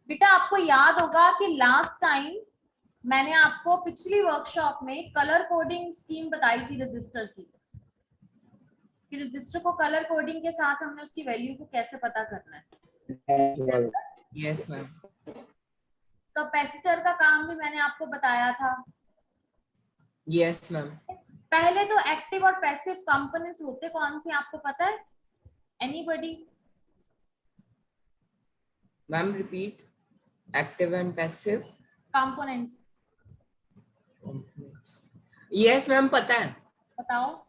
बेटा आपको याद होगा कि लास्ट टाइम मैंने आपको पिछली वर्कशॉप में कलर कोडिंग स्कीम बताई थी रजिस्टर की, कि रजिस्टर को कलर कोडिंग के साथ हमने उसकी वैल्यू को कैसे पता करना है। Yes ma'am. कैपेसिटर का काम भी मैंने आपको बताया था। Yes ma'am. पहले तो एक्टिव और पैसिव कंपोनेंट्स होते कौन से आपको पता है? Anybody? Ma'am repeat. Active and passive components. Yes ma'am पता है। बताओ।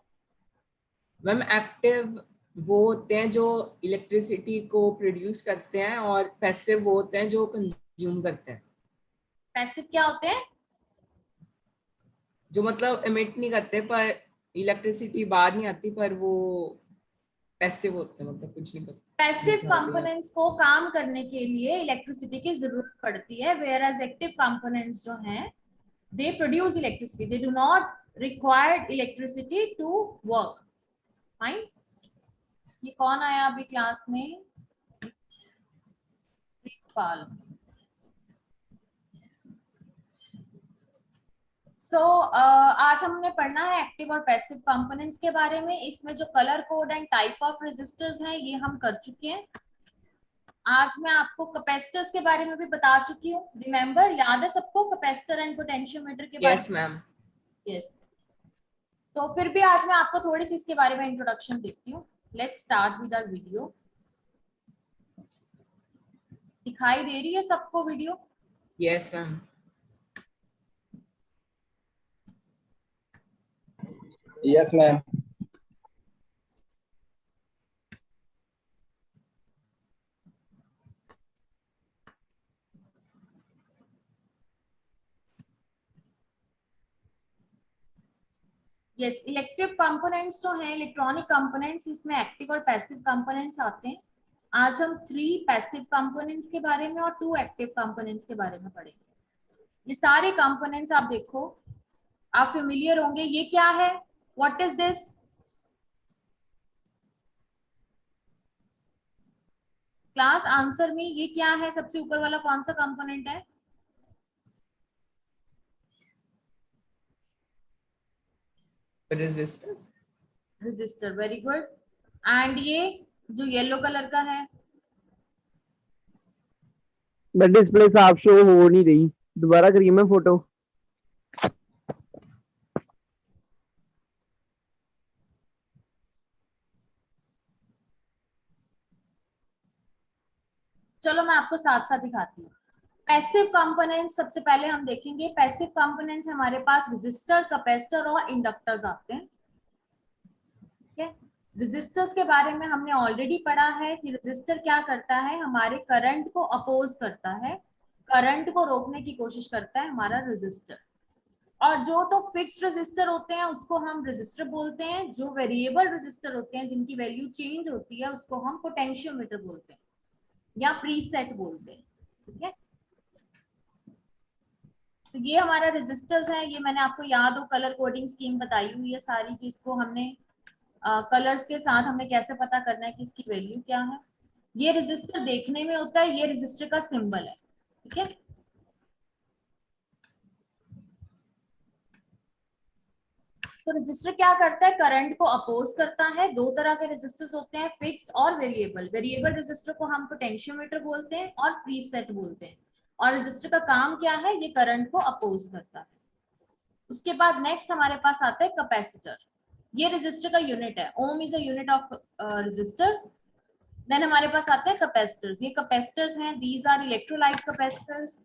मैम एक्टिव वो होते हैं जो इलेक्ट्रिसिटी को प्रोड्यूस करते हैं और पैसिव वो होते हैं जो कंज्यूम करते हैं। पैसिव क्या होते हैं? जो मतलब एमिट नहीं करते पर इलेक्ट्रिसिटी बाहर नहीं आती, पर वो पैसिव होते हैं, मतलब कुछ नहीं करते। पैसिव कंपोनेंट्स को काम करने के लिए इलेक्ट्रिसिटी की जरूरत पड़ती है, वेयर एज एक्टिव कंपोनेंट्स जो हैं they produce electricity, they do not require electricity to work. Fine. ये कौन आया अभी क्लास में? प्रितपाल। आज हमने पढ़ना है एक्टिव और पैसिव कंपोनेंट्स के बारे में। इसमें जो colour code and type of resistors हैं ये हम कर चुके हैं। आज मैं आपको कैपेसिटर्स के बारे में भी बता चुकी हूँ। रिमेम्बर, याद है सबको कैपेसिटर एंड पोटेंशियोमीटर के बारे में? Yes ma'am. यस। तो फिर भी आज मैं आपको थोड़ी सी इसके बारे में इंट्रोडक्शन देती हूँ। Let's start with our video. दिखाई दे रही है सबको video? Yes ma'am. Yes ma'am. Yes, electric components जो हैं, इलेक्ट्रॉनिक कंपोनेंट्स, इसमें एक्टिव और पैसिव कंपोनेंट्स आते हैं। आज हम 3 पैसिव कंपोनेंट्स के बारे में और 2 एक्टिव कंपोनेंट्स के बारे में पढ़ेंगे। ये सारे कंपोनेंट्स आप देखो, आप फेमिलियर होंगे। ये क्या है? What is this? Class answer में ये क्या है? सबसे ऊपर वाला कौन सा कंपोनेंट है? Resistor. Resistor, very good. And ये जो येलो कलर का है? बट डिस्प्ले साफ शो हो नहीं रही, दोबारा करिए मैं फोटो। चलो मैं आपको साथ साथ दिखाती हूँ। पैसिव कंपोनेंट्स सबसे पहले हम देखेंगे। पैसिव कंपोनेंट्स हमारे पास रेजिस्टर, कैपेसिटर और इंडक्टर्स आते हैं। ठीक है, रेजिस्टर्स के बारे में हमने ऑलरेडी पढ़ा है कि रेजिस्टर क्या करता है, हमारे करंट को अपोज करता है, करंट को रोकने की कोशिश करता है हमारा रेजिस्टर। और जो तो फिक्स्ड रेजिस्टर होते हैं उसको हम रेजिस्टर बोलते हैं। जो वेरिएबल रेजिस्टर होते हैं जिनकी वैल्यू चेंज होती है उसको हम पोटेंशियोमीटर बोलते हैं या प्रीसेट बोलते हैं। ठीक है, तो ये हमारा रेजिस्टर्स है। ये मैंने आपको याद हो कलर कोडिंग स्कीम बताई हुई है सारी, कि इसको हमने कलर्स के साथ हमें कैसे पता करना है कि इसकी वैल्यू क्या है। ये रेजिस्टर देखने में होता है, ये रेजिस्टर का सिंबल है। ठीक है, तो रेजिस्टर क्या करता है? करंट को अपोज करता है। दो तरह के रेजिस्टर्स होते हैं, फिक्स्ड और वेरिएबल। वेरिएबल रेजिस्टर को हम पोटेंशियोमीटर बोलते हैं और प्रीसेट बोलते हैं। और रेजिस्टर का काम क्या है? ये करंट को अपोज करता है। उसके बाद नेक्स्ट हमारे पास आता है कैपेसिटर। ये रेजिस्टर का यूनिट है। Ohm is a unit of resistor. Then हमारे पास आते हैं कैपेसिटर्स। ये कैपेसिटर्स हैं, these are electrolyte capacitors.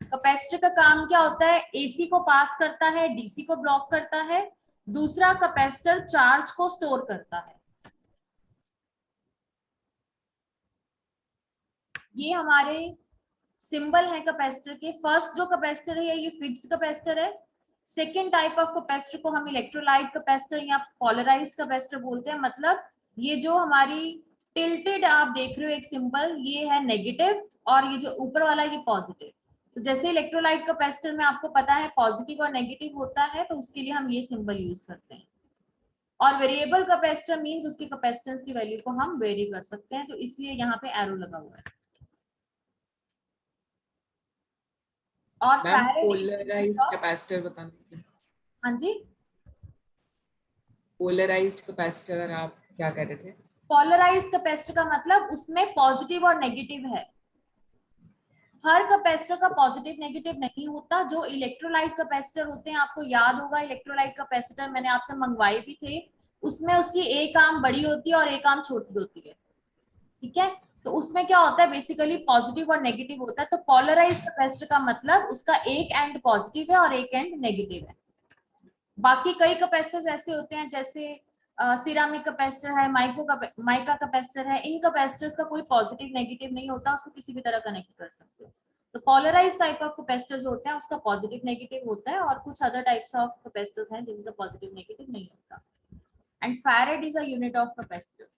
Capacitor का काम क्या होता है? एसी को पास करता है, डीसी को ब्लॉक करता है। दूसरा, कैपेसिटर चार्ज को स्टोर करता है। ये हमारे सिंबल है कैपेसिटर के। फर्स्ट जो कैपेसिटर है ये फिक्स्ड कैपेसिटर है। सेकेंड टाइप ऑफ कैपेसिटर को हम इलेक्ट्रोलाइट कैपेसिटर या पोलराइज्ड कैपेसिटर बोलते हैं। मतलब ये जो हमारी टिल्टेड आप देख रहे हो एक सिंबल, ये है नेगेटिव, और ये जो ऊपर वाला ये पॉजिटिव। तो जैसे इलेक्ट्रोलाइट कैपेसिटर में आपको पता है पॉजिटिव और नेगेटिव होता है, तो उसके लिए हम ये सिंबल यूज करते हैं। और वेरिएबल कैपेसिटर मींस उसकी कैपेसिटेंस की वैल्यू को हम वेरी कर सकते हैं, तो इसलिए यहाँ पे एरो लगा हुआ है। और मैम फैराडे पोलराइज्ड कैपेसिटर बताना। हाँ जी, पोलराइज्ड कैपेसिटर आप क्या कह रहे थे? पोलराइज्ड कैपेसिटर का मतलब उसमें पॉजिटिव और नेगेटिव है। हर कैपेसिटर का पॉजिटिव नेगेटिव नहीं होता। जो इलेक्ट्रोलाइट कैपेसिटर होते हैं, आपको याद होगा इलेक्ट्रोलाइट कैपेसिटर मैंने आपसे मंगवाए भी थे, उसमें उसकी एक आर्म बड़ी होती है और एक आर्म छोटी होती है, ठीक है। तो उसमें क्या होता है, बेसिकली पॉजिटिव और नेगेटिव होता है। तो पोलराइज्ड कैपेसिटर का मतलब उसका एक एंड पॉजिटिव है और एक एंड नेगेटिव है। बाकी कई कैपेसिटर्स ऐसे होते हैं, जैसे सिरामिक कैपेसिटर है, माइका कैपेसिटर है, इन कैपेसिटर्स का कोई पॉजिटिव नेगेटिव नहीं होता, उसको किसी भी तरह कनेक्ट कर सकते हो। तो पोलराइज टाइप ऑफ कैपेसिटर जो होते हैं उसका पॉजिटिव नेगेटिव होता है, और कुछ अदर टाइप्स ऑफ कैपेसिटर्स हैं जिनका पॉजिटिव नेगेटिव नहीं होता। And farad is a unit of capacitor.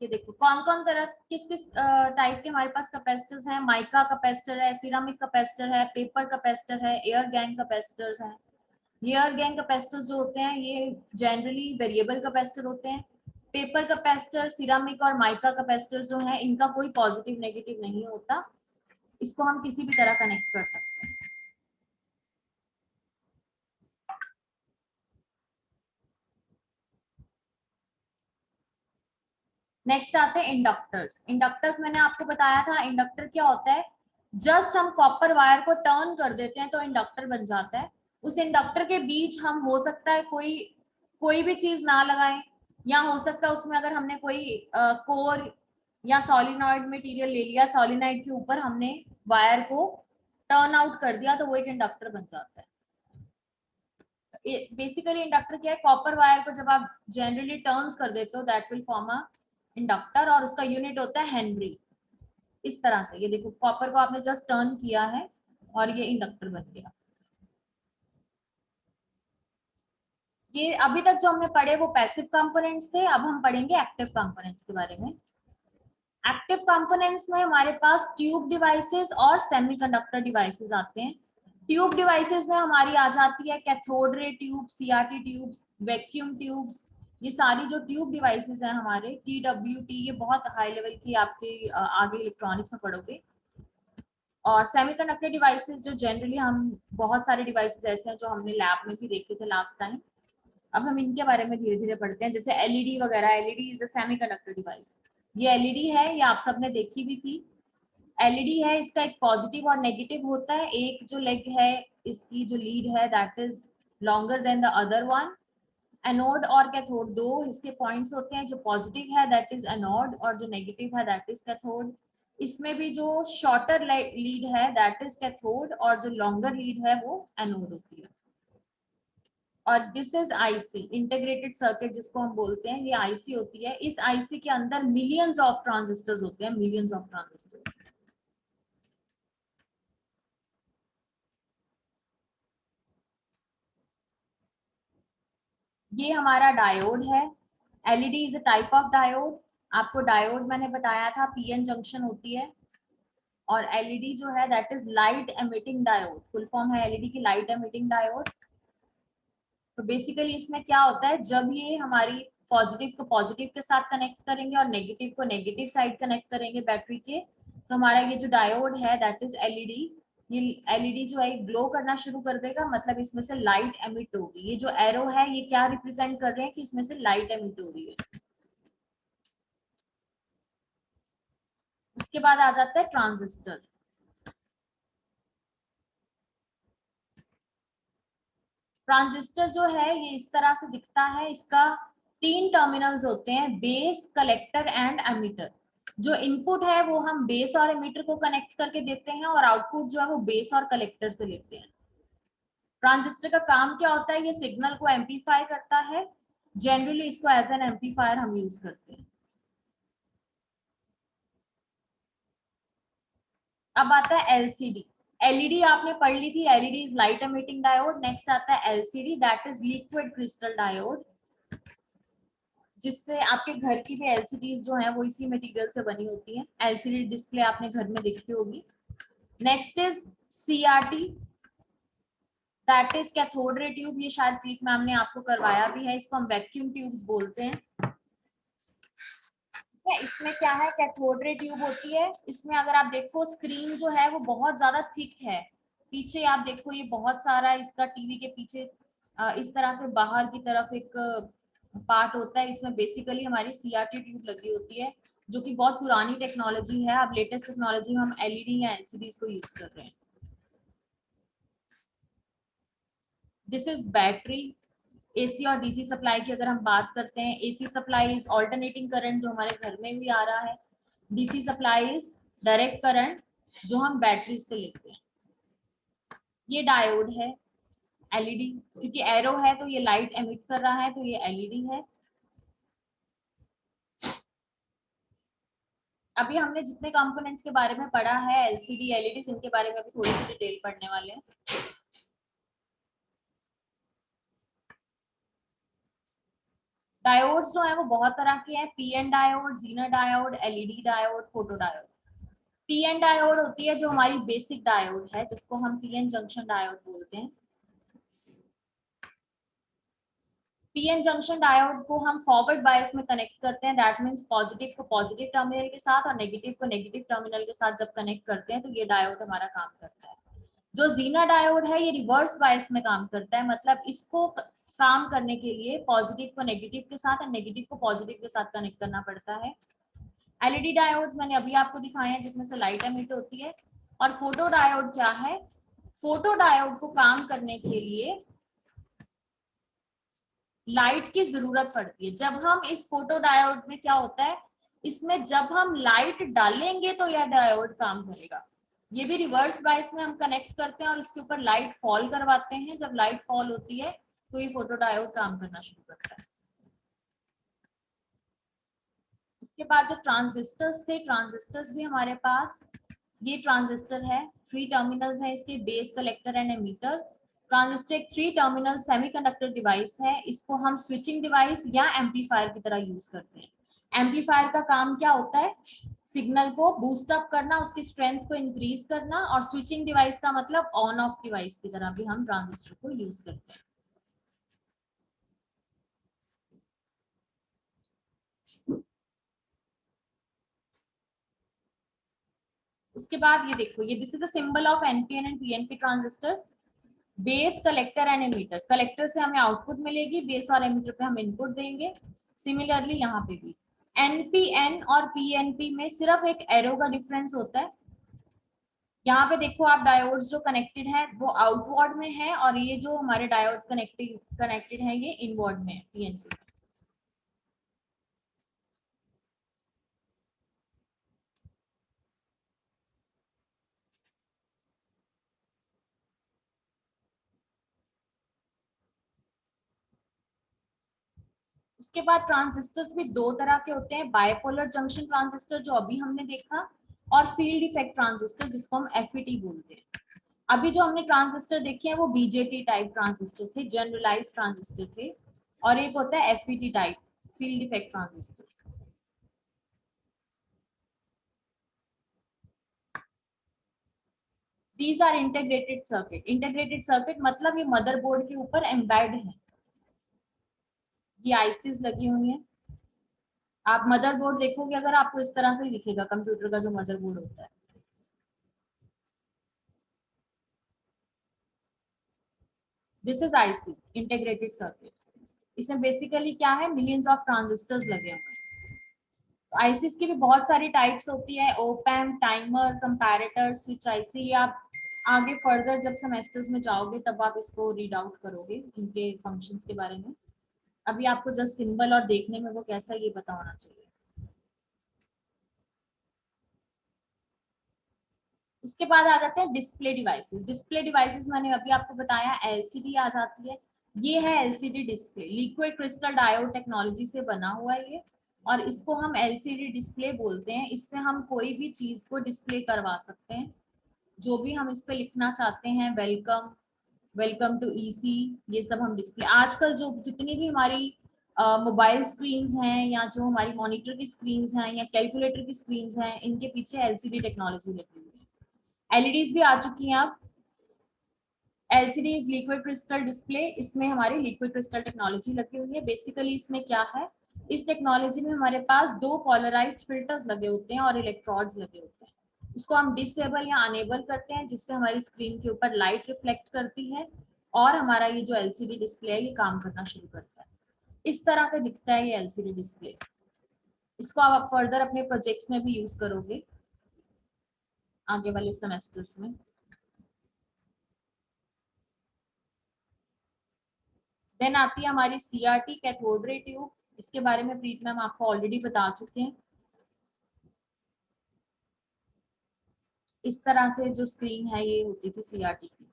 ये देखो कौन कौन तरह किस किस टाइप के हमारे पास कैपेसिटर्स हैं। माइका कैपेसिटर है, सिरामिक कैपेसिटर है, पेपर कैपेसिटर है, एयर गैंग कैपेसिटर्स हैं। एयर गैंग कैपेसिटर्स जो होते हैं ये जनरली वेरिएबल कैपेसिटर होते हैं। पेपर कैपेसिटर, सिरामिक और माइका कैपेसिटर जो है इनका कोई पॉजिटिव नेगेटिव नहीं होता, इसको हम किसी भी तरह कनेक्ट कर सकते हैं। नेक्स्ट आते हैं इंडक्टर्स। इंडक्टर्स मैंने आपको बताया था, इंडक्टर क्या होता है, जस्ट हम कॉपर वायर को टर्न कर देते हैं तो इंडक्टर बन जाता है। उस इंडक्टर के बीच हम हो सकता है कोई भी चीज ना लगाएं, या हो सकता है उसमें अगर हमने कोई कोर या सॉलिनॉइड मटेरियल ले लिया, सॉलिनॉइड के ऊपर हमने वायर को टर्न आउट कर दिया तो वो एक इंडक्टर बन जाता है। बेसिकली इंडक्टर क्या है, कॉपर वायर को जब आप जनरली टर्न्स कर देते हो that will form a inductor, और उसका यूनिट होता है हेनरी। इस तरह से ये देखो कॉपर को आपने जस्ट टर्न किया है और ये इंडक्टर बन गया। ये अभी तक जो हमने पढ़े वो पैसिव कंपोनेंट्स थे, अब हम पढ़ेंगे एक्टिव कंपोनेंट्स के बारे में। एक्टिव कंपोनेंट्स में हमारे पास ट्यूब डिवाइसेस और सेमीकंडक्टर डिवाइसेस आते हैं। ट्यूब डिवाइसेस में हमारी आ जाती है cathode ray tube, CRT tubes, vacuum tubes. ये सारी जो ट्यूब डिवाइसेस हैं हमारे, TWT, ये बहुत हाई लेवल की आपके आगे इलेक्ट्रॉनिक्स में पढ़ोगे। और सेमीकंडक्टर डिवाइसेस जो जनरली हम बहुत सारे डिवाइसेस ऐसे हैं जो हमने लैब में भी देखे थे लास्ट टाइम, अब हम इनके बारे में धीरे धीरे पढ़ते हैं। जैसे एलईडी वगैरह, LED is a semiconductor device. ये एलईडी है, ये आप सबने देखी भी थी। एलईडी है, इसका एक पॉजिटिव और नेगेटिव होता है। एक जो लेग है इसकी जो लीड है that is longer than the other one. Anode और कैथोड दो इसके पॉइंट्स होते हैं, जो पॉजिटिव है दैट इज एनोड और जो नेगेटिव है दैट इज कैथोड। इसमें भी जो शॉर्टर लीड है दैट इज कैथोड और जो लॉन्गर लीड है वो एनोड होती है। और this is IC, integrated circuit जिसको हम बोलते हैं, ये आईसी होती है। इस आईसी के अंदर मिलियंस ऑफ ट्रांजिस्टर्स होते हैं, मिलियंस ऑफ ट्रांजिस्टर्स। ये हमारा डायोड है। LED is a type of diode. आपको डायोड मैंने बताया था पीएन जंक्शन होती है। और एलईडी जो है that is light emitting diode, full form है एलईडी की लाइट एमिटिंग डायोड। तो बेसिकली इसमें क्या होता है, जब ये हमारी पॉजिटिव को पॉजिटिव के साथ कनेक्ट करेंगे और नेगेटिव को नेगेटिव साइड कनेक्ट करेंगे बैटरी के, तो हमारा ये जो डायोड है दैट इज एलईडी, ये एलईडी जो है ग्लो करना शुरू कर देगा, मतलब इसमें से लाइट एमिट होगी। ये जो एरो है ये क्या रिप्रेजेंट कर रहे हैं कि इसमें से लाइट एमिट हो रही है। उसके बाद आ जाता है ट्रांजिस्टर। ट्रांजिस्टर जो है ये इस तरह से दिखता है। इसका 3 टर्मिनल्स होते हैं, बेस, कलेक्टर एंड एमिटर। जो इनपुट है वो हम बेस और एमिटर को कनेक्ट करके देते हैं, और आउटपुट जो है वो बेस और कलेक्टर से लेते हैं। ट्रांजिस्टर का काम क्या होता है, ये सिग्नल को एम्पलीफाई करता है। जनरली इसको एज एन एम्पलीफायर हम यूज करते हैं। अब आता है एलसीडी। एलईडी आपने पढ़ ली थी, LED is light emitting diode. Next आता है LCD that is liquid crystal diode, जिससे आपके घर की भी एलसीडीज जो हैं वो इसी मटेरियल से बनी होती हैं। एलसीडी डिस्प्ले आपने घर में देखी होगी। Next is CRT that is cathode ray tube. ये शायद प्रीत मैम ने आपको करवाया भी है, इसको हम वैक्यूम ट्यूब्स बोलते हैं। है। इसमें क्या है, कैथोड रे ट्यूब होती है। इसमें अगर आप देखो स्क्रीन जो है वो बहुत ज्यादा थिक है। पीछे आप देखो ये बहुत सारा इसका टीवी के पीछे इस तरह से बाहर की तरफ एक पार्ट होता है। इसमें बेसिकली हमारी सीआरटी ट्यूब लगी होती है, जो कि बहुत पुरानी टेक्नोलॉजी है। अब लेटेस्ट टेक्नोलॉजी में हम एलईडी या एलसीडी को यूज कर रहे हैं। This is battery. एसी और डीसी सप्लाई की अगर हम बात करते हैं, AC supply is alternating current जो हमारे घर में भी आ रहा है। DC supply is direct current जो हम बैटरी से लेते हैं। ये डायोड है। एलईडी, क्योंकि एरो है तो ये लाइट एमिट कर रहा है, तो ये एलईडी है। अभी हमने जितने कंपोनेंट्स के बारे में पढ़ा है, एलसीडी, एलईडी, इनके बारे में अभी थोड़ी सी डिटेल पढ़ने वाले हैं। डायोड्स जो है वो बहुत तरह के हैं। PN diode, Zener diode, LED diode, photo diode. PN diode होती है जो हमारी बेसिक डायोड है, जिसको हम पीएन जंक्शन डायोड बोलते हैं। पीएन जंक्शन डायोड को हम फॉरवर्ड बायस में कनेक्ट करते हैं। दैट मींस पॉजिटिव को पॉजिटिव टर्मिनल के साथ और नेगेटिव को नेगेटिव टर्मिनल के साथ जब कनेक्ट करते हैं तो ये डायोड हमारा काम करता है। जो जीना डायोड है ये रिवर्स बायस में काम करता है, मतलब इसको काम करने के लिए पॉजिटिव को नेगेटिव के साथ और नेगेटिव को पॉजिटिव के साथ कनेक्ट करना पड़ता है। एलईडी डायोड्स मैंने अभी आपको दिखाए हैं, जिसमें से लाइट एमिट होती है। और फोटो डायोड क्या है? फोटो डायोड को काम करने के लिए लाइट की जरूरत पड़ती है। जब हम इस फोटो डायोड में क्या होता है, इसमें जब हम लाइट डालेंगे तो यह डायोड काम करेगा। ये भी रिवर्स बायस में हम कनेक्ट करते हैं और इसके ऊपर लाइट फॉल करवाते हैं। जब लाइट फॉल होती है तो ये फोटो डायोड काम करना शुरू करता है। उसके बाद जो ट्रांजिस्टर्स थे, ट्रांजिस्टर्स भी हमारे पास, ये ट्रांजिस्टर है, 3 टर्मिनल्स है इसके, base, collector and emitter. Transistor एक 3 टर्मिनल सेमीकंडक्टर डिवाइस है। इसको हम स्विचिंग डिवाइस या एम्पलीफायर की तरह यूज करते हैं। एम्पलीफायर का काम क्या होता है? सिग्नल को बूस्ट अप करना, उसकी स्ट्रेंथ को इंक्रीज करना। और स्विचिंग डिवाइस का मतलब ऑन ऑफ डिवाइस की तरह भी हम ट्रांजिस्टर को यूज करते हैं। उसके बाद ये देखो, ये this is the symbol of NPN and PNP transistor. Base, collector and emitter. Collector से हमें आउटपुट मिलेगी, बेस और एमीटर पे हम इनपुट देंगे। सिमिलरली यहाँ पे भी एनपीएन और पीएनपी में सिर्फ एक एरो का डिफरेंस होता है। यहाँ पे देखो आप, डायोड्स जो कनेक्टेड है वो आउटवर्ड में है और ये जो हमारे डायोड्स कनेक्टेड है ये इनवर्ड में है, पीएनपी। उसके बाद ट्रांजिस्टर्स भी 2 तरह के होते हैं। बायपोलर जंक्शन ट्रांजिस्टर जो अभी हमने देखा, और फील्ड इफेक्ट ट्रांजिस्टर जिसको हम एफईटी बोलते हैं। अभी जो हमने ट्रांजिस्टर देखे हैं वो बीजेटी टाइप ट्रांजिस्टर थे, जनरलाइज्ड ट्रांजिस्टर थे। और एक होता है FET type, field effect transistor. These are integrated circuit. Integrated circuit मतलब ये मदरबोर्ड के ऊपर एम्बेड है। ये आईसीज लगी हुई है। आप मदरबोर्ड देखोगे अगर, आपको इस तरह से ही दिखेगा कंप्यूटर का जो मदरबोर्ड होता है। This is IC, integrated circuit. इसमें बेसिकली क्या है, मिलियंस ऑफ ट्रांजिस्टर्स लगे हुए हैं। तो आईसीस की भी बहुत सारी टाइप्स होती है, op-amp, timer, comparator, switch IC. आप आगे फर्दर जब सेमेस्टर्स में जाओगे तब आप इसको रीड आउट करोगे, इनके फंक्शंस के बारे में। अभी आपको जस्ट सिंबल और देखने में वो कैसा ये पता होना चाहिए। उसके बाद आ जाते हैं डिस्प्ले डिवाइसेस। डिस्प्ले डिवाइसेस मैंने अभी आपको बताया, एलसीडी आ जाती है। ये है LCD display, liquid crystal diode technology से बना हुआ है ये, और इसको हम एलसीडी डिस्प्ले बोलते हैं। इसमें हम कोई भी चीज को डिस्प्ले करवा सकते हैं, जो भी हम इस पे लिखना चाहते हैं, वेलकम, वेलकम टू ईसी, ये सब हम डिस्प्ले। आजकल जो जितनी भी हमारी मोबाइल स्क्रीन्स हैं, या जो हमारी मॉनिटर की स्क्रीन्स हैं, या कैलकुलेटर की स्क्रीन्स हैं, इनके पीछे एलसीडी टेक्नोलॉजी लगी हुई है। एलईडीज भी आ चुकी हैं अब। LCD is liquid crystal display, इसमें हमारी लिक्विड क्रिस्टल टेक्नोलॉजी लगी हुई है। बेसिकली इसमें क्या है, इस टेक्नोलॉजी में हमारे पास 2 पोलराइज्ड फिल्टर्स लगे होते हैं और इलेक्ट्रोड्स लगे होते हैं। इसको हम डिसेबल या अनेबल करते हैं, जिससे हमारी स्क्रीन के ऊपर लाइट रिफ्लेक्ट करती है और हमारा ये जो एलसीडी डिस्प्ले है ये काम करना शुरू करता है। इस तरह का दिखता है ये एलसीडी डिस्प्ले। इसको आप फर्दर अपने प्रोजेक्ट्स में भी यूज करोगे आगे वाले सेमेस्टर्स में। देन आती है हमारी सीआरटी कैथोड रे ट्यूब। इसके बारे में प्रीत मैम आपको ऑलरेडी बता चुके हैं। इस तरह से जो स्क्रीन है ये होती थी सीआरटी की,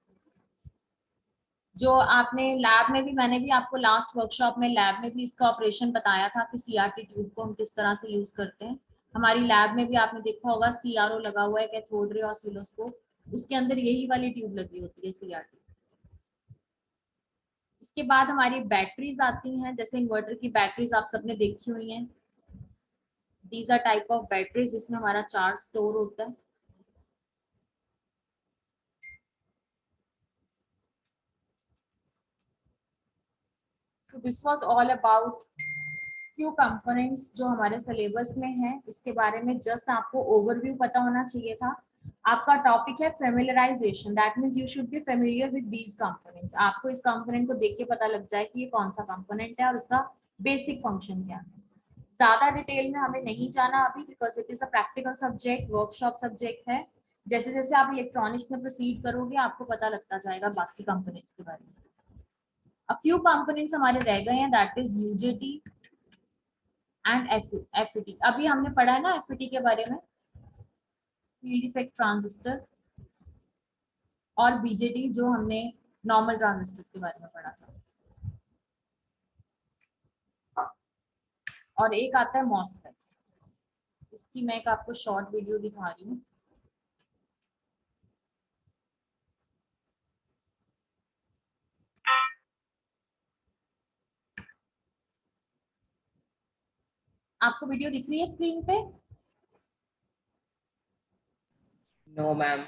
जो आपने लैब में भी, मैंने भी आपको लास्ट वर्कशॉप में लैब में भी इसका ऑपरेशन बताया था कि सीआरटी ट्यूब को हम किस तरह से यूज करते हैं। हमारी लैब में भी आपने देखा होगा सीआरओ लगा हुआ है, कैथोड रे ऑसिलोस्कोप, उसके अंदर यही वाली ट्यूब लगी होती है सीआरटी। इसके बाद हमारी बैटरीज आती हैं, जैसे इन्वर्टर की बैटरीज आप सबने देखी हुई हैं। These are type of batteries जिसमें हमारा चार्ज स्टोर होता है। So this was all about few components जो हमारे सिलेबस में है। इसके बारे में जस्ट आपको ओवरव्यू पता होना चाहिए था। आपका टॉपिक है familiarization, that means you should be familiar with these components. आपको इस कंपोनेंट को देख के पता लग जाए कि ये कौन सा कंपोनेंट है और उसका बेसिक फंक्शन क्या है। ज्यादा डिटेल में हमें नहीं जाना अभी, because it is a practical subject, workshop subject है। जैसे जैसे आप इलेक्ट्रॉनिक्स में प्रोसीड करोगे आपको पता लगता जाएगा बाकी कंपोनेंट्स के बारे में। A few components हमारे रह गए हैं, that is UJT and FET। अभी हमने पढ़ा है ना FET के बारे में, फील्ड इफेक्ट ट्रांजिस्टर, और BJT जो हमने नॉर्मल ट्रांजिस्टर्स के बारे में पढ़ा था। और एक आता है MOSFET। इसकी मैं एक आपको शॉर्ट वीडियो दिखा रही हूँ। आपको वीडियो दिख रही है स्क्रीन पे? No ma'am.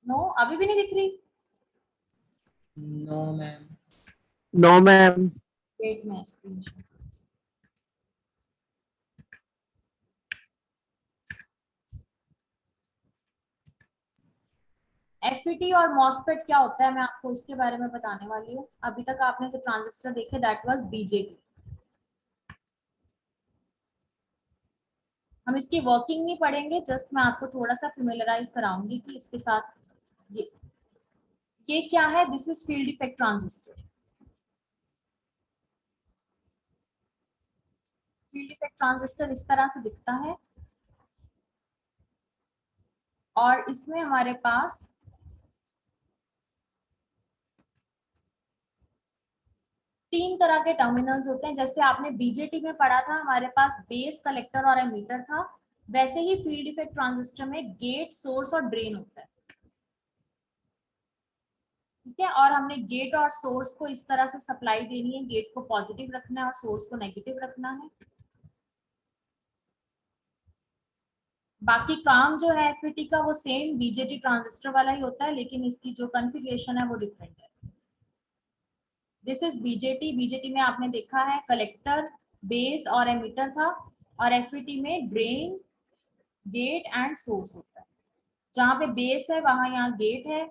नो, अभी भी नहीं दिख रही? No ma'am. No ma'am. Wait में स्क्रीन FET और MOSFET क्या होता है मैं आपको उसके बारे में बताने वाली हूँ। अभी तक आपने जो ट्रांजिस्टर देखे दैट वाज BJT। हम इसकी वर्किंग नहीं पढ़ेंगे, जस्ट मैं आपको थोड़ा सा फेमिलियराइज कराऊंगी कि इसके साथ ये क्या है। This is field effect transistor. Field effect transistor इस तरह से दिखता है और इसमें हमारे पास तीन तरह के टर्मिनल्स होते हैं। जैसे आपने बीजेटी में पढ़ा था हमारे पास बेस, कलेक्टर और एमीटर था, वैसे ही फील्ड इफेक्ट ट्रांजिस्टर में गेट, सोर्स और ड्रेन होता है। ठीक है, और हमने गेट और सोर्स को इस तरह से सप्लाई देनी है, गेट को पॉजिटिव रखना है और सोर्स को नेगेटिव रखना है। बाकी काम जो है एफईटी का वो सेम बीजेटी ट्रांजिस्टर वाला ही होता है, लेकिन इसकी जो कॉन्फ़िगरेशन है वो डिफरेंट है। This is BJT. बीजेटी में आपने देखा है कलेक्टर, बेस और एमीटर था, और एफईटी में ड्रेन, गेट एंड सोर्स होता है। जहां पे बेस है वहां यहाँ गेट है,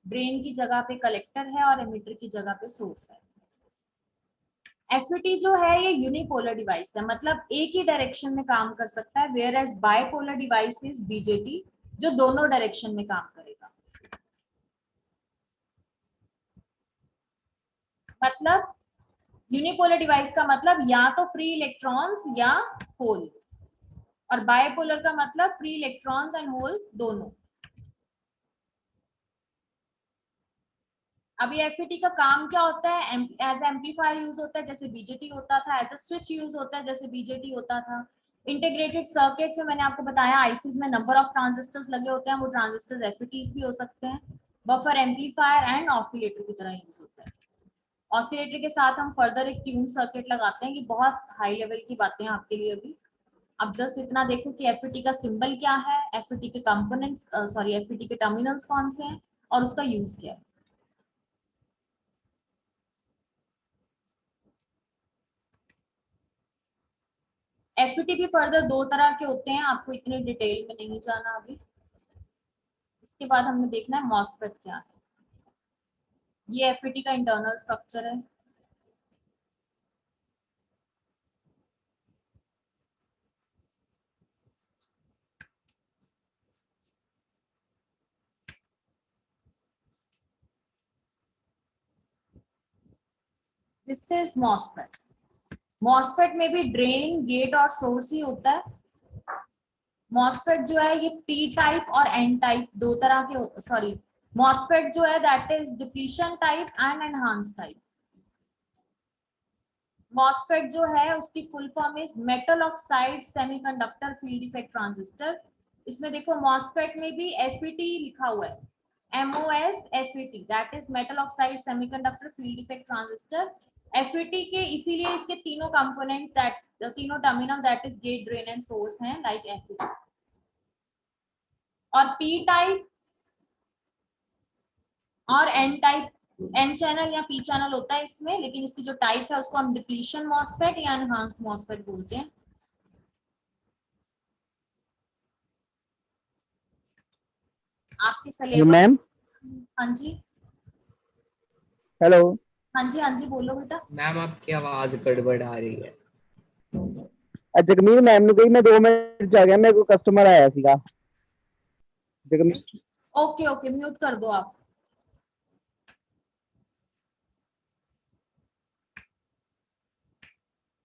ड्रेन की जगह पे कलेक्टर है और एमीटर की जगह पे सोर्स है। एफईटी जो है ये यूनिपोलर डिवाइस है, मतलब एक ही डायरेक्शन में काम कर सकता है, whereas bipolar device is BJT जो दोनों डायरेक्शन में काम करेगा। मतलब यूनिपोलर डिवाइस का मतलब या तो फ्री इलेक्ट्रॉन्स या होल, और बाइपोलर का मतलब फ्री इलेक्ट्रॉन्स एंड होल दोनों। अभी एफईटी का काम क्या होता है? एज एम्पलीफायर यूज होता है जैसे बीजेटी होता था, एज अ स्विच यूज होता है जैसे बीजेटी होता था। इंटीग्रेटेड सर्किट्स में मैंने आपको बताया आईसीज में नंबर ऑफ ट्रांजिस्टर्स लगे होते हैं, वो ट्रांजिस्टर्स एफईटीज भी हो सकते हैं। बफर, एम्पलीफायर एंड ऑसिलेटर की तरह यूज होता है। ऑसिलेटर के साथ हम फर्दर एक ट्यून सर्किट लगाते हैं। कि बहुत हाई लेवल की बातें हैं आपके लिए अभी। अब जस्ट इतना देखो कि एफईटी का सिंबल क्या है, एफईटी के कंपोनेंट्स, सॉरी एफईटी के टर्मिनल्स कौन से हैं और उसका यूज क्या है। FET भी फर्दर दो तरह के होते हैं, आपको इतने डिटेल में नहीं जाना अभी। इसके बाद हमें देखना है मॉसफेट क्या है। ये FET का इंटरनल स्ट्रक्चर है। This is MOSFET. मॉसफेट में भी ड्रेन, गेट और सोर्स ही होता है। मॉसफेट जो है ये पी टाइप और एन टाइप दो तरह के, सॉरी, मॉसफेट जो है that is depletion type and enhance type. MOSFET जो है उसकी full form is metal oxide semiconductor field effect transistor. इसमें देखो मॉसफेट में भी FET लिखा हुआ है, MOSFET, that is metal oxide semiconductor field effect transistor. FET के इसीलिए इसके तीनों कंपोनेंट्स, दैट तीनों terminal that is get, drain and source हैं लाइक FET। और P टाइप और N टाइप, N चैनल या P चैनल होता है इसमें, लेकिन इसकी जो टाइप है उसको हम डिप्लीशन मॉसफेट या एनहांस्ड मॉसफेट बोलते हैं। आपके सिलेबस। मैम हाँ जी, हेलो। हाँ जी, हाँ जी, बोलो बेटा। मैम आपकी आवाज गड़बड़ आ रही है। जगमीत मैम ਨੂੰ कही मैं 2 मिनट ਚ आ गया, मेरे को कस्टमर आया ਸੀਗਾ। जगमीत ओके ओके, म्यूट कर दो आप।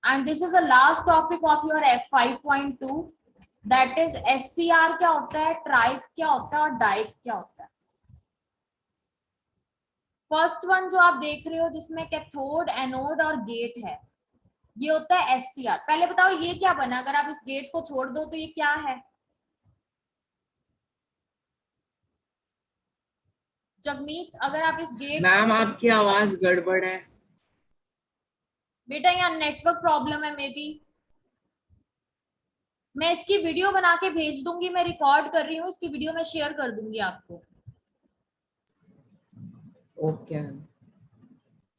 And this is the last topic of your F5.2, that is SCR क्या होता है, ट्राइक क्या होता है और डाइक क्या होता है। फर्स्ट वन जो आप देख रहे हो जिसमें कैथोड, एनोड और गेट है, ये होता है SCR। पहले बताओ ये क्या बना, अगर आप इस गेट को छोड़ दो तो ये क्या है? जगमीत, अगर आप इस गेट, मैम आपकी आवाज गड़बड़ है। बेटा यहाँ नेटवर्क प्रॉब्लम है मे बी। मैं इसकी वीडियो बना के भेज दूंगी, मैं रिकॉर्ड कर रही हूँ, इसकी वीडियो मैं शेयर कर दूंगी आपको। ओके।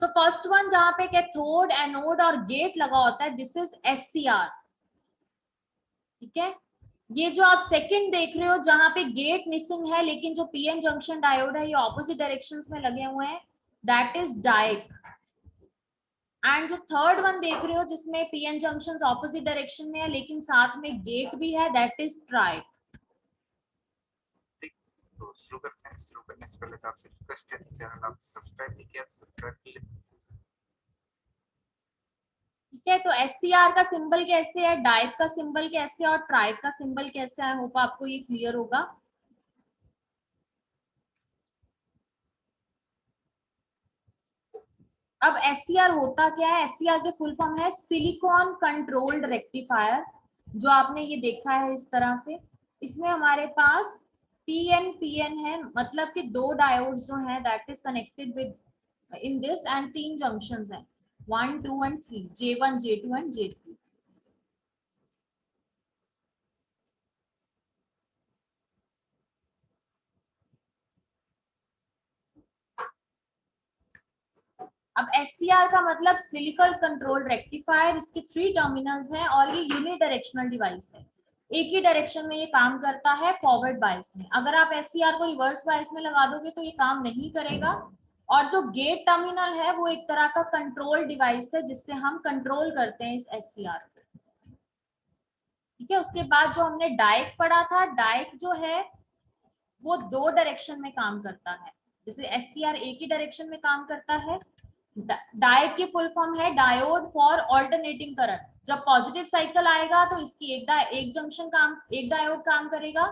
सो फर्स्ट वन जहां पे कैथोड, एनोड और गेट लगा होता है, दिस इज SCR। ठीक है, ये जो आप सेकंड देख रहे हो जहां पे गेट मिसिंग है लेकिन जो PN जंक्शन डायोड है ये ऑपोजिट डायरेक्शंस में लगे हुए हैं, दैट इज डाइक। एंड जो थर्ड वन देख रहे हो जिसमें PN जंक्शंस ऑपोजिट डायरेक्शन में है लेकिन साथ में गेट भी है, दैट इज ट्राइक। तो शुरू करते हैं। शुरू करने से पहले आपसे रिक्वेस्ट है, चैनल आपने सब्सक्राइब नहीं किया तो सब्सक्राइब कर लें। ठीक है, तो SCR का सिंबल कैसे है, डाइक का सिंबल कैसे है और ट्राइक का सिंबल कैसे है, होप आपको ये क्लियर होगा। अब SCR होता क्या है, SCR के फुल फॉर्म है सिलिकॉन कंट्रोल्ड रेक्टिफायर। जो आपने ये देखा है इस तरह से, इसमें हमारे पास PN है, मतलब कि दो डायोड्स जो हैं that is connected with in this, and तीन जंक्शंस हैं 1 2 and 3, J1 J2 and J3। अब SCR का मतलब सिलिकॉन कंट्रोल रेक्टिफायर, इसके 3 टर्मिनल्स हैं और ये यूनिडायरेक्शनल डिवाइस है, एक ही डायरेक्शन में ये काम करता है फॉरवर्ड बायस में। अगर आप SCR को रिवर्स बायस में लगा दोगे तो ये काम नहीं करेगा। और जो गेट टर्मिनल है वो एक तरह का कंट्रोल डिवाइस है जिससे हम कंट्रोल करते हैं इस SCR को। ठीक है, उसके बाद जो हमने डाइक पढ़ा था, डाइक जो है वो दो डायरेक्शन में काम करता है, जैसे SCR एक ही डायरेक्शन में काम करता है। डायोड की फुल फॉर्म है डायोड फॉर ऑल्टरनेटिंग करंट। जब पॉजिटिव साइकिल आएगा तो इसकी एक जंक्शन काम, एक डायोड काम करेगा,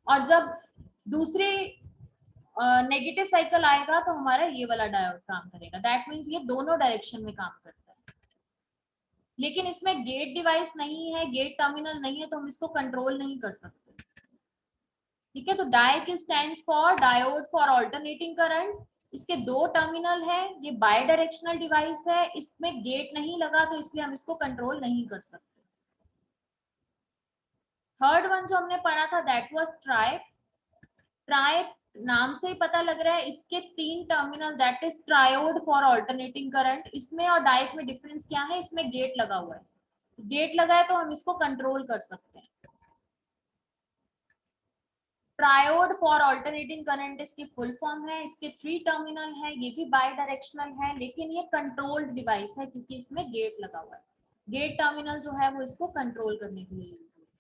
और जब दूसरी नेगेटिव साइकिल आएगा तो हमारा ये वाला डायोड काम करेगा। दैट मींस ये दोनों डायरेक्शन में काम करता है। लेकिन इसमें गेट डिवाइस नहीं है, गेट टर्मिनल नहीं है, तो हम इसको कंट्रोल नहीं कर सकते। ठीक है, तो DIAC stands for diode for alternating current. इसके दो टर्मिनल है, ये बाय डायरेक्शनल डिवाइस है, इसमें गेट नहीं लगा तो इसलिए हम इसको कंट्रोल नहीं कर सकते। थर्ड वन जो हमने पढ़ा था दैट वाज ट्राइक। ट्राइक नाम से ही पता लग रहा है, इसके 3 terminal, that is triode for alternating current. इसमें और डाइक में डिफरेंस क्या है, इसमें गेट लगा हुआ है। गेट लगा है तो हम इसको कंट्रोल कर सकते हैं। ट्रायोड फॉर ऑल्टरनेटिंग करंट इसकी फुल फॉर्म है। इसके 3 टर्मिनल है, ये भी बाई डायरेक्शनल है, लेकिन ये कंट्रोल्ड डिवाइस है क्योंकि इसमें गेट लगा हुआ है। गेट टर्मिनल जो है वो इसको कंट्रोल करने के लिए यूज होता है।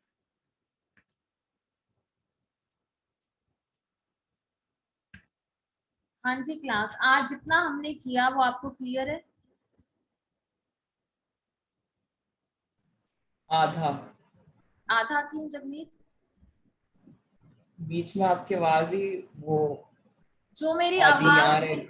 हाँ जी क्लास, आज जितना हमने किया वो आपको क्लियर है? आधा। आधा क्यों जगमीत? बीच में आपकी आवाज ही वो जो मेरी आधी आ रही।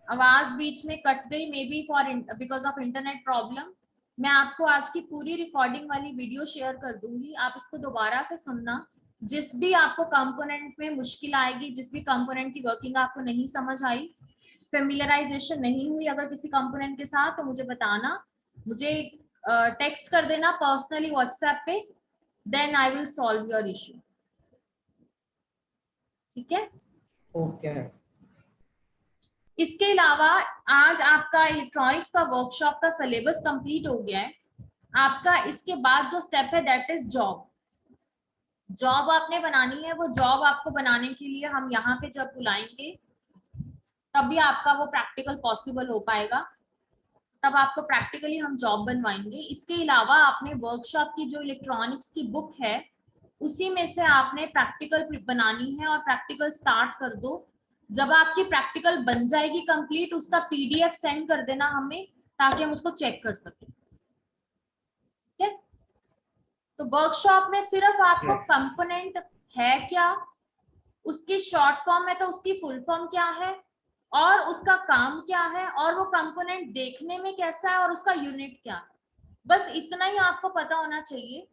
आवाज बीच में कट गई, may be for because of internet problem. मैं आपको आज की पूरी रिकॉर्डिंग वाली वीडियो शेयर कर दूंगी, आप इसको दोबारा से सुनना। जिस भी आपको कंपोनेंट में मुश्किल आएगी, जिस भी कंपोनेंट की वर्किंग आपको नहीं समझ आई, फेमिलियराइजेशन नहीं हुई अगर किसी कंपोनेंट के साथ, तो मुझे बताना, मुझे टेक्स्ट कर देना पर्सनली व्हाट्सएप पे, then I will solve your issue. ठीक है? ओके। इसके अलावा आज आपका इलेक्ट्रॉनिक्स का वर्कशॉप का सिलेबस कंप्लीट हो गया है। आपका इसके बाद जो स्टेप है दैट इज जॉब। जॉब आपने बनानी है। वो जॉब आपको बनाने के लिए हम यहाँ पे जब बुलाएंगे तभी आपका वो प्रैक्टिकल पॉसिबल हो पाएगा, तब आपको प्रैक्टिकली हम जॉब बनवाएंगे। इसके अलावा आपने वर्कशॉप की जो इलेक्ट्रॉनिक्स की बुक है उसी में से आपने प्रैक्टिकल बनानी है और प्रैक्टिकल स्टार्ट कर दो। जब आपकी प्रैक्टिकल बन जाएगी कंप्लीट, उसका पीडीएफ सेंड कर देना हमें ताकि हम उसको चेक कर सकें। ठीक है? तो वर्कशॉप में सिर्फ आपको कंपोनेंट है क्या, उसकी शॉर्ट फॉर्म है तो उसकी फुल फॉर्म क्या है और उसका काम क्या है और वो कंपोनेंट देखने में कैसा है और उसका यूनिट क्या है, बस इतना ही आपको पता होना चाहिए।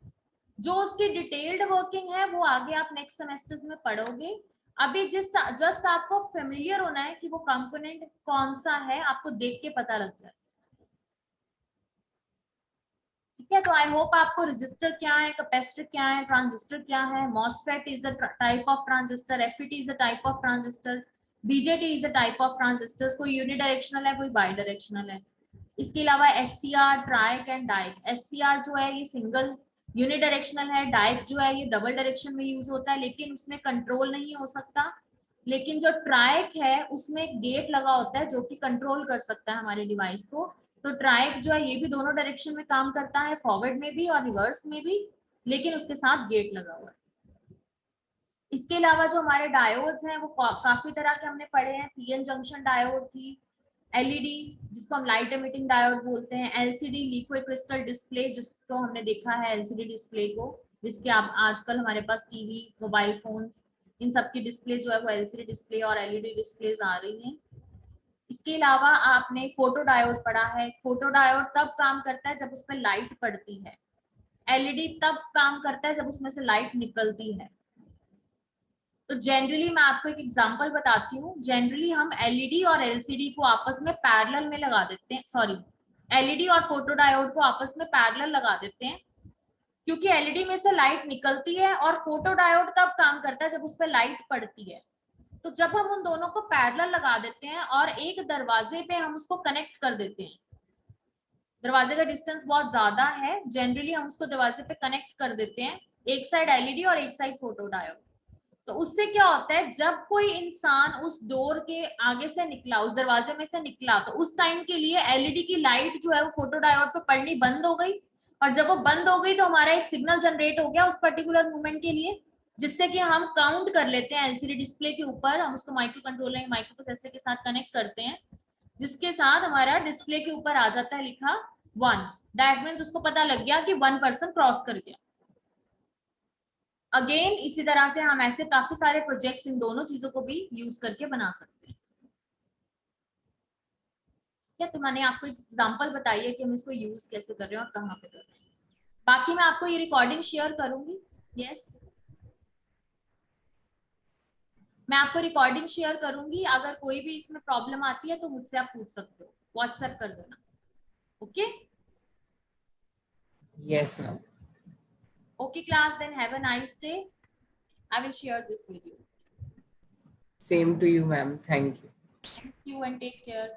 जो उसकी डिटेल्ड वर्किंग है वो आगे आप नेक्स्ट सेमेस्टर्स में पढ़ोगे। अभी जस्ट आपको फेमिलियर होना है कि वो कंपोनेंट कौन सा है, आपको देख के पता लग जाए। ठीक है? तो आई होप आपको रजिस्टर क्या है, कैपेसिटर क्या है, ट्रांजिस्टर क्या है, MOSFET is a type of transistor, FET is a type of transistor, BJT is a type of transistors, कोई यूनिडायरेक्शनल है, कोई बाई डायरेक्शनल है। इसके अलावा SCR, triac and DIAC. SCR जो है ये सिंगल यूनिडायरेक्शनल है, डाइक जो है ये डबल डायरेक्शन में यूज होता है लेकिन उसमें कंट्रोल नहीं हो सकता। लेकिन जो ट्राइक है उसमें गेट लगा होता है जो कि कंट्रोल कर सकता है हमारे डिवाइस को। तो ट्राइक जो है ये भी दोनों डायरेक्शन में काम करता है, फॉरवर्ड में भी और रिवर्स में भी, लेकिन उसके साथ गेट लगा हुआ है। इसके अलावा जो हमारे डायोड्स हैं वो काफी तरह के हमने पढ़े हैं। पीएन जंक्शन डायोड थी, एलईडी जिसको हम लाइट एमिटिंग डायोड बोलते हैं, एलसीडी लिक्विड क्रिस्टल डिस्प्ले जिसको हमने देखा है एलसीडी डिस्प्ले को, जिसके आप आजकल हमारे पास टीवी, मोबाइल फोन्स, इन सब की डिस्प्ले जो है वो एलसीडी डिस्प्ले और एलईडी डिस्प्लेज आ रही हैं। इसके अलावा आपने फोटो डायोड पढ़ा है। फोटो डायोड तब काम करता है जब उसमें लाइट पड़ती है, एलईडी तब काम करता है जब उसमें से लाइट निकलती है। तो जनरली मैं आपको एक एग्जांपल बताती हूँ। जनरली हम एलईडी और एलसीडी को आपस में पैरेलल में लगा देते हैं, सॉरी एलईडी और फोटो डायोड को आपस में पैरेलल लगा देते हैं क्योंकि एलईडी में से लाइट निकलती है और फोटो डायोड तब काम करता है जब उस पर लाइट पड़ती है। तो जब हम उन दोनों को पैरेलल लगा देते हैं और एक दरवाजे पे हम उसको कनेक्ट कर देते हैं, दरवाजे का डिस्टेंस बहुत ज्यादा है, जनरली हम उसको दरवाजे पे कनेक्ट कर देते हैं, एक साइड एलईडी और एक साइड फोटो डायोड। तो उससे क्या होता है, जब कोई इंसान उस डोर के आगे से निकला, उस दरवाजे में से निकला, तो उस टाइम के लिए एलईडी की लाइट जो है वो फोटो डायोड पे पड़नी बंद हो गई, और जब वो बंद हो गई तो हमारा एक सिग्नल जनरेट हो गया उस पर्टिकुलर मूवमेंट के लिए, जिससे कि हम काउंट कर लेते हैं एलसीडी डिस्प्ले के ऊपर। हम उसको माइक्रो कंट्रोलर माइक्रो प्रोसेसर के साथ कनेक्ट करते हैं, जिसके साथ हमारा डिस्प्ले के ऊपर आ जाता है लिखा 1। दैट मीन्स उसको पता लग गया कि 1 पर्सन क्रॉस कर गया। अगेन इसी तरह से हम ऐसे काफी सारे प्रोजेक्ट्स इन दोनों चीजों को भी यूज करके बना सकते हैं। क्या तो मैंने आपको एक एग्जांपल बताई है कि हम इसको यूज कैसे कर रहे हैं और कहाँ पे कर रहे हैं। बाकी मैं आपको ये रिकॉर्डिंग शेयर करूंगी। यस, मैं आपको रिकॉर्डिंग शेयर करूंगी। अगर कोई भी इसमें प्रॉब्लम आती है तो मुझसे आप पूछ सकते हो, व्हाट्सएप कर देना। Okay yes ma'am. Okay class, then have a nice day. I will share this video. Same to you ma'am, thank you. Thank you and take care.